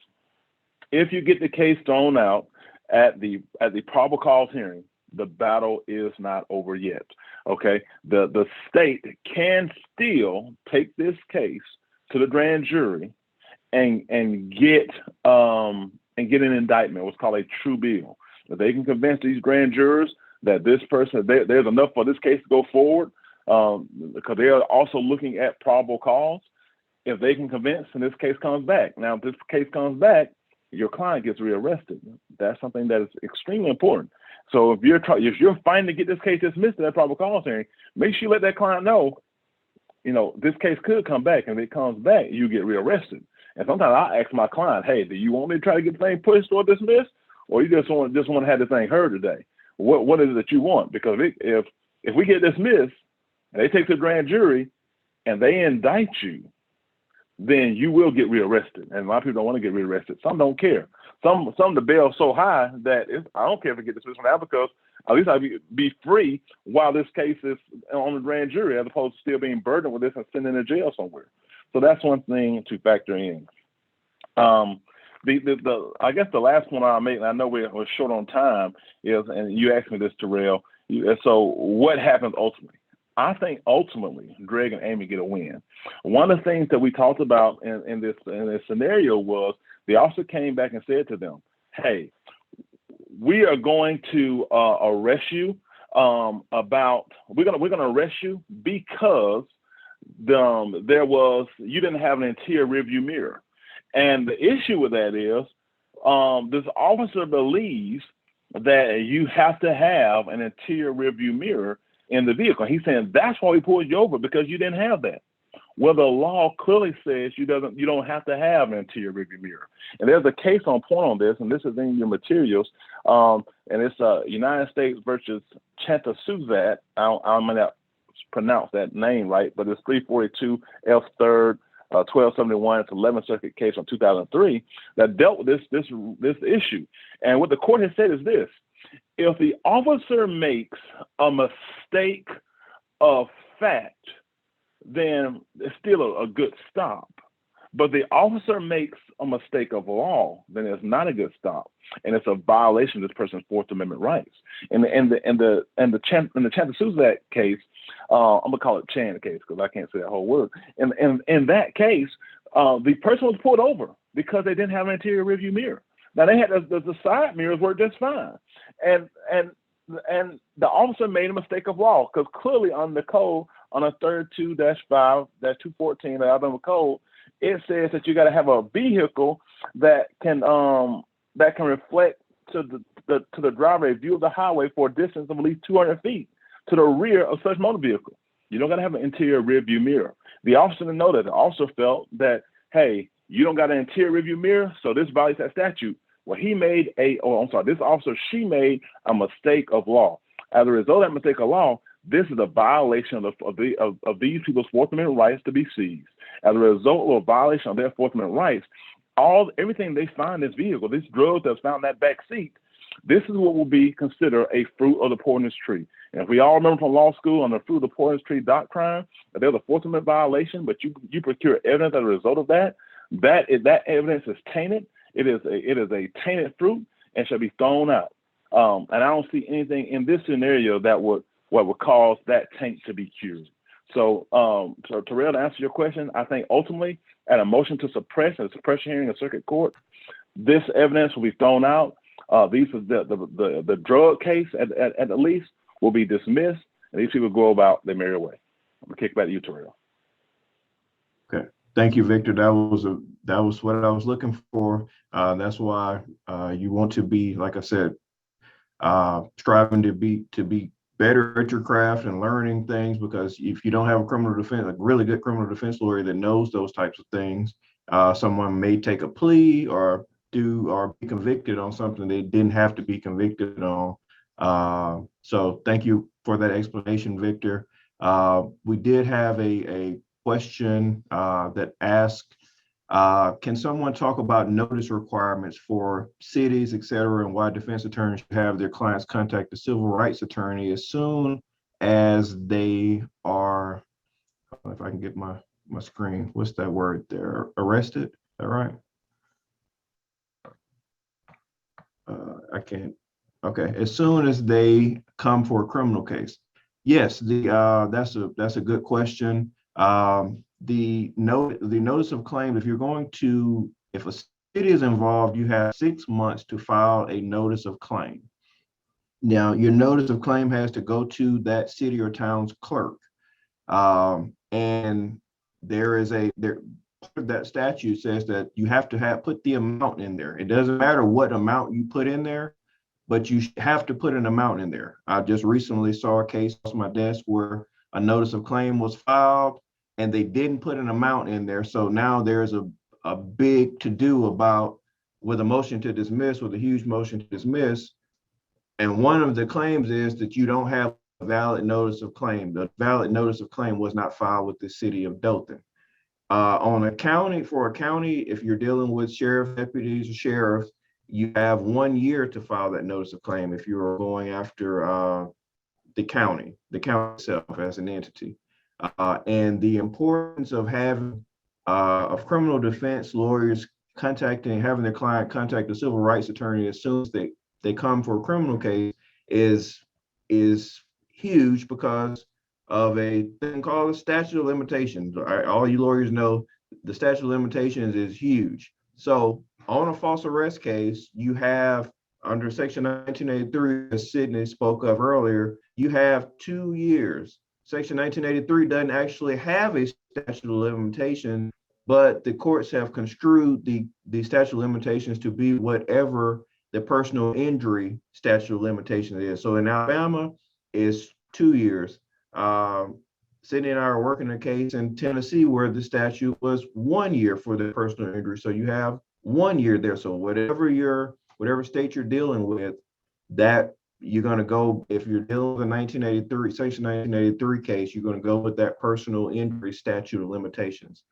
Speaker 6: if you get the case thrown out at the probable cause hearing, the battle is not over yet. Okay, the state can still take this case to the grand jury and get an indictment, what's called a true bill. If they can convince these grand jurors that this person, there's enough for this case to go forward, because they are also looking at probable cause. If they can convince, and this case comes back. Now, if this case comes back, your client gets rearrested. That's something that is extremely important. So if you're fighting to get this case dismissed at that probable cause hearing, make sure you let that client know, this case could come back. And if it comes back, you get rearrested. And sometimes I ask my client, hey, do you want me to try to get the thing pushed or dismissed, or you just want to have the thing heard today? What is it that you want? Because if we get dismissed, and they take to the grand jury, and they indict you, then you will get rearrested. And a lot of people don't want to get rearrested. Some don't care. Some the bail is so high that I don't care if I get dismissed from that, because at least I'll be free while this case is on the grand jury, as opposed to still being burdened with this and sitting in a jail somewhere. So that's one thing to factor in. I guess the last one I'll make, and I know we're short on time, is, and you asked me this, Terrell. So what happens ultimately? I think ultimately Greg and Amy get a win. One of the things that we talked about in this scenario was the officer came back and said to them, "Hey, we are going to arrest you. We're gonna arrest you because you didn't have an interior rearview mirror." And the issue with that is this officer believes that you have to have an interior rearview mirror in the vehicle. He's saying that's why we pulled you over, because you didn't have that. Well, the law clearly says you don't have to have an interior rearview mirror. And there's a case on point on this, and this is in your materials. And it's United States versus Chantasuzat. I may not pronounce that name right, but it's 342 F 3rd 1271. It's 11th Circuit case from 2003 that dealt with this issue. And what the court has said is this: if the officer makes a mistake of fact, then it's still a good stop. But the officer makes a mistake of law, then it's not a good stop, and it's a violation of this person's Fourth Amendment rights. In the Chantasuzat case, I'm gonna call it Chan case because I can't say that whole word. In that case, the person was pulled over because they didn't have an interior rearview mirror. Now they had the side mirrors worked just fine, and the officer made a mistake of law, because clearly on the code, on a 32-5-214 the Alabama code, it says that you got to have a vehicle that can reflect to the driver a view of the highway for a distance of at least 200 feet to the rear of such motor vehicle. You don't got to have an interior rear view mirror. The officer didn't know that. The officer felt that, hey, you don't got an interior rear view mirror, so this violates that statute. Well, this officer, she made a mistake of law. As a result of that mistake of law, this is a violation of these people's Fourth Amendment rights to be seized. As a result of a violation of their Fourth Amendment rights, everything they find in this vehicle, this drug that's found in that back seat, this is what will be considered a fruit of the poisonous tree. And if we all remember from law school on the fruit of the poisonous tree doctrine, that there's a Fourth Amendment violation, but you procure evidence as a result of that evidence is tainted. It is a tainted fruit and shall be thrown out. And I don't see anything in this scenario that would cause that taint to be cured. So, Terrell, to answer your question, I think ultimately, at a motion to suppress, a suppression hearing in circuit court, this evidence will be thrown out. The drug case at the least will be dismissed, and these people go about their merry way. I'm gonna kick back to you, Terrell.
Speaker 9: Okay, thank you, Victor. That was what I was looking for. That's why you want to be, like I said, striving to be better at your craft and learning things, because if you don't have a criminal defense, a really good criminal defense lawyer that knows those types of things, someone may take a plea or be convicted on something they didn't have to be convicted on. So thank you for that explanation, Victor. We did have a question that asked, can someone talk about notice requirements for cities, et cetera, and why defense attorneys should have their clients contact the civil rights attorney as soon as they are, if I can get my screen, what's that word there? Arrested, is that right? I can't, okay, as soon as they come for a criminal case. Yes, that's a good question. The notice of claim, if a city is involved, you have 6 months to file a notice of claim. Now, your notice of claim has to go to that city or town's clerk. And that statute says that you have to put the amount in there. It doesn't matter what amount you put in there, but you have to put an amount in there. I just recently saw a case on my desk where a notice of claim was filed and they didn't put an amount in there. So now there's a big to-do about, with a motion to dismiss, with a huge motion to dismiss. And one of the claims is that you don't have a valid notice of claim. The valid notice of claim was not filed with the city of Dothan. For a county, if you're dealing with sheriff deputies or sheriffs, you have 1 year to file that notice of claim if you're going after the county itself as an entity. And the importance of having criminal defense lawyers having their client contact the civil rights attorney as soon as they come for a criminal case is huge, because of a thing called the statute of limitations. All you lawyers know the statute of limitations is huge. So on a false arrest case, you have, under Section 1983, as Sidney spoke of earlier, you have 2 years. Section 1983 doesn't actually have a statute of limitations, but the courts have construed the statute of limitations to be whatever the personal injury statute of limitations is. So in Alabama, it's 2 years. Sidney and I are working a case in Tennessee where the statute was 1 year for the personal injury. So you have 1 year there. So whatever state you're dealing with, that you're going to go, if you're dealing with a Section 1983 case, you're going to go with that personal injury statute of limitations.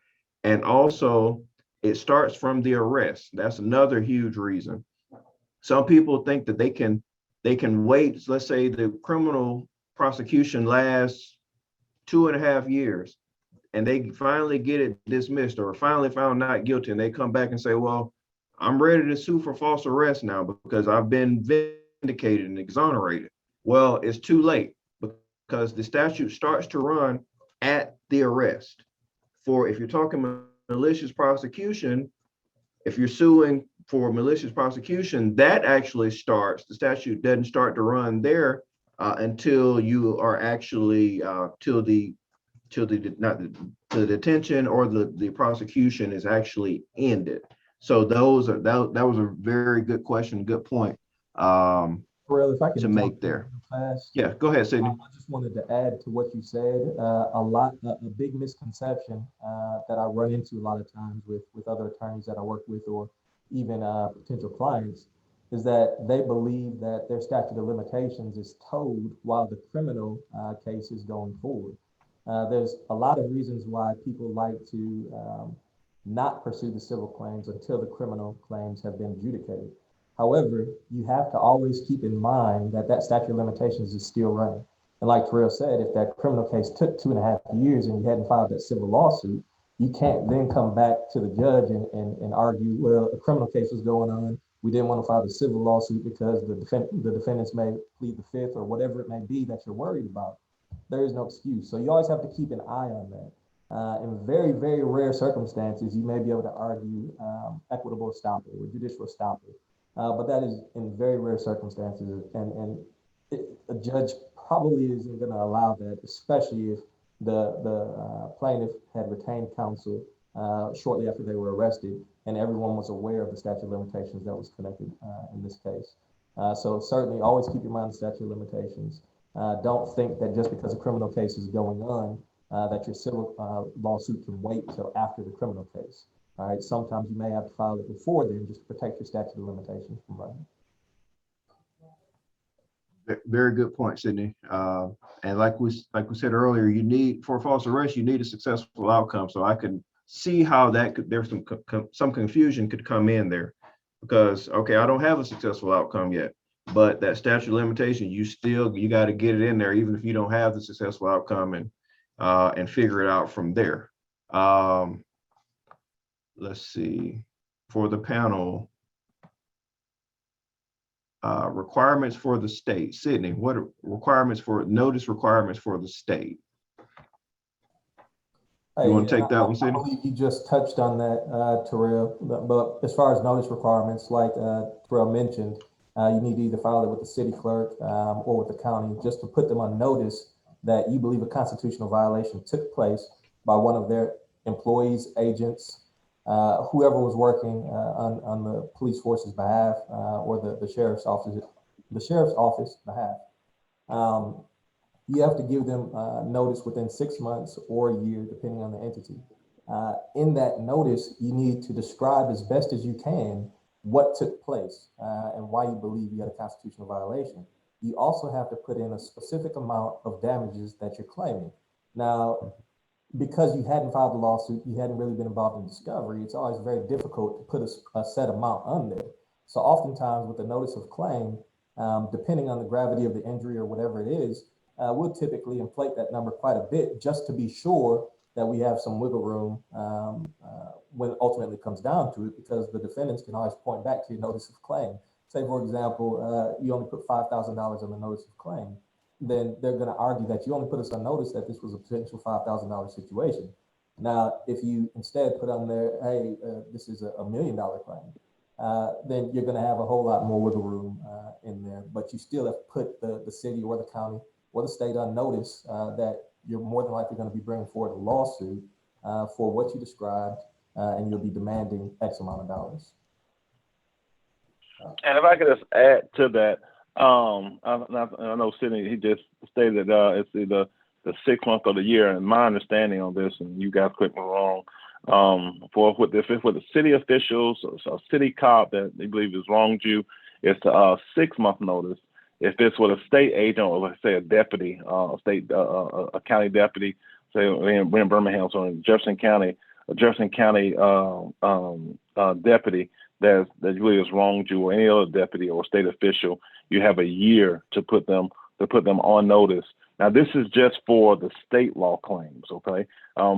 Speaker 9: And also, it starts from the arrest. That's another huge reason. Some people think that they can wait. Let's say the criminal prosecution lasts 2.5 years and they finally get it dismissed or finally found not guilty, and they come back and say, well, I'm ready to sue for false arrest now because I've been vindicated and exonerated. Well, it's too late, because the statute starts to run at the arrest. If you're talking malicious prosecution, if you're suing for malicious prosecution, that actually starts, the statute doesn't start to run there until you are actually till the detention or the prosecution is actually ended. So that was a very good question, good point
Speaker 8: Burrell, if I can
Speaker 9: to make there.
Speaker 8: Fast.
Speaker 9: Yeah, go ahead, Sidney.
Speaker 8: I just wanted to add to what you said. A big misconception that I run into a lot of times with other attorneys that I work with, or even potential clients, is that they believe that their statute of limitations is told while the criminal case is going forward. There's a lot of reasons why people like to not pursue the civil claims until the criminal claims have been adjudicated. However, you have to always keep in mind that statute of limitations is still running. And like Terrell said, if that criminal case took 2.5 years and you hadn't filed that civil lawsuit, you can't then come back to the judge and argue, well, a criminal case was going on. We didn't want to file the civil lawsuit because the defendants may plead the fifth or whatever it may be that you're worried about. there is no excuse. So you always have to keep an eye on that. In very, very rare circumstances, you may be able to argue equitable estoppel or judicial estoppel, but that is in very rare circumstances, and a judge probably isn't going to allow that, especially if the plaintiff had retained counsel shortly after they were arrested, and everyone was aware of the statute of limitations that was connected in this case. So certainly always keep your mind on the statute of limitations. Don't think that just because a criminal case is going on, that your civil lawsuit can wait until after the criminal case. All right, sometimes you may have to file it before then just to protect your statute of limitations from running.
Speaker 9: Very good point, Sidney. And like we said earlier, you need, for false arrest, you need a successful outcome. So I can see how that could, there's some confusion could come in there, because okay, I don't have a successful outcome yet, but that statute of limitation, you got to get it in there even if you don't have the successful outcome, and figure it out from there. Let's see, for the panel, requirements for the state. Sidney, what are notice requirements for the state? You want to take that one, Sidney?
Speaker 8: I believe you just touched on that, Terrell. But as far as notice requirements, like Terrell mentioned, you need to either file it with the city clerk or with the county, just to put them on notice that you believe a constitutional violation took place by one of their employees, agents, whoever was working on the police force's behalf or the sheriff's office behalf. You have to give them notice within 6 months or a year, depending on the entity. In that notice, you need to describe as best as you can what took place and why you believe you had a constitutional violation. You also have to put in a specific amount of damages that you're claiming. Now, because you hadn't filed the lawsuit, you hadn't really been involved in discovery, it's always very difficult to put a set amount on there. So oftentimes with the notice of claim, depending on the gravity of the injury or whatever it is, we'll typically inflate that number quite a bit just to be sure that we have some wiggle room when it ultimately comes down to it, because the defendants can always point back to your notice of claim. Say, for example, you only put $5,000 on the notice of claim. Then they're going to argue that you only put us on notice that this was a potential $5,000 situation. Now, if you instead put on there, hey, this is a $1 million claim, then you're going to have a whole lot more wiggle room in there. But you still have put the city or the county or the state on notice that you're more than likely going to be bringing forward a lawsuit for what you described, and you'll be demanding X amount of dollars.
Speaker 6: And if I could just add to that, I know Sidney, he just stated it's either the 6 month or the year, and my understanding on this, and you guys correct me wrong, if it's with the city officials or city cop that they believe has wronged you, it's a 6 month notice. If it's with a state agent, or let's say a deputy, a county deputy, say in Birmingham, so in Jefferson County, a Jefferson County deputy that really has wronged you, or any other deputy or state official, you have a year to put them on notice. Now, this is just for the state law claims, okay?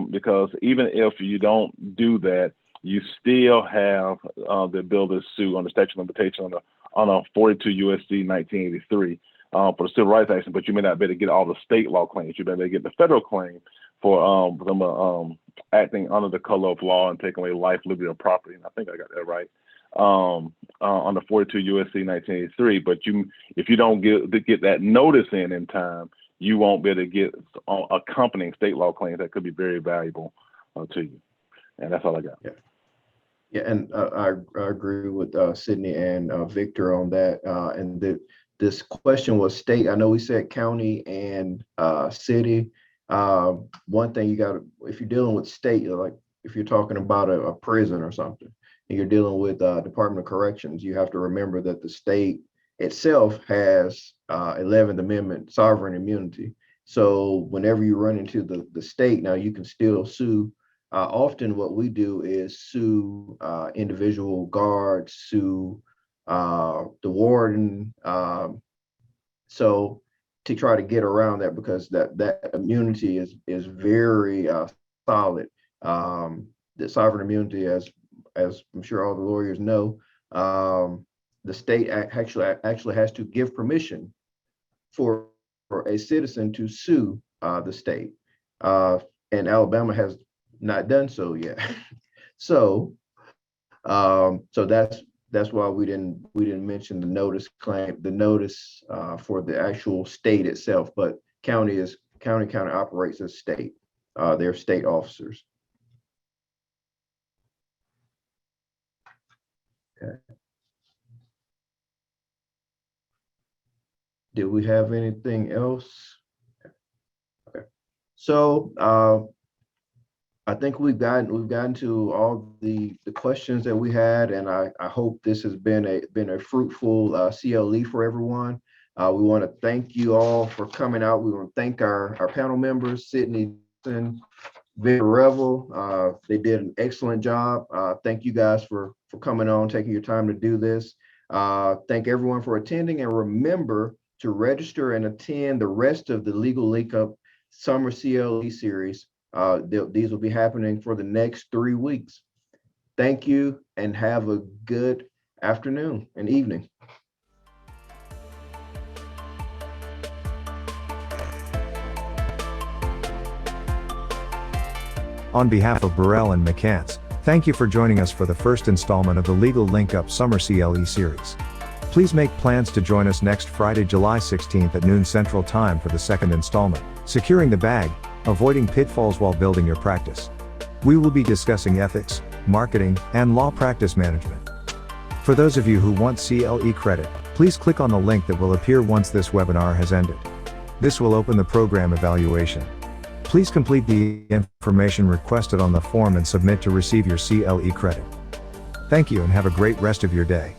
Speaker 6: Because even if you don't do that, you still have the ability to sue under statute of limitation on a 42 USC 1983 for the civil rights action, but you may not be able to get all the state law claims. You may be able to get the federal claim for them acting under the color of law and taking away life, liberty, or property. And I think I got that right. Under 42 USC 1983, but if you don't get that notice in time, you won't be able to get accompanying state law claims that could be very valuable to you. And that's all I got.
Speaker 9: Yeah, and I agree with Sidney and Victor on that. And this question was state. I know we said county and city. One thing you got to, if you're dealing with state, like if you're talking about a prison or something, and you're dealing with Department of Corrections, you have to remember that the state itself has 11th Amendment sovereign immunity. So whenever you run into the state, now you can still sue. Often what we do is sue individual guards, sue the warden. So to try to get around that, because that immunity is very solid. The sovereign immunity, as I'm sure all the lawyers know, the state actually has to give permission for a citizen to sue the state. And Alabama has not done so yet. So that's why we didn't mention the notice claim, the notice for the actual state itself, but county operates as state. They're state officers. Okay. Did we have anything else? Okay. So I think we've gotten to all the questions that we had, and I hope this has been a fruitful CLE for everyone. We want to thank you all for coming out. We want to thank our panel members, Sidney Jackson, Revill. They did an excellent job. Thank you guys for coming on, taking your time to do this. Thank everyone for attending, and remember to register and attend the rest of the Legal Linkup Summer CLE Series. These will be happening for the next 3 weeks. Thank you, and have a good afternoon and evening.
Speaker 1: On behalf of Burrell and McCants, thank you for joining us for the first installment of the Legal Linkup Summer CLE Series. Please make plans to join us next Friday, July 16th at noon Central Time for the second installment, Securing the Bag, Avoiding Pitfalls While Building Your Practice. We will be discussing ethics, marketing, and law practice management. For those of you who want CLE credit, please click on the link that will appear once this webinar has ended. This will open the program evaluation. Please complete the information requested on the form and submit to receive your CLE credit. Thank you and have a great rest of your day.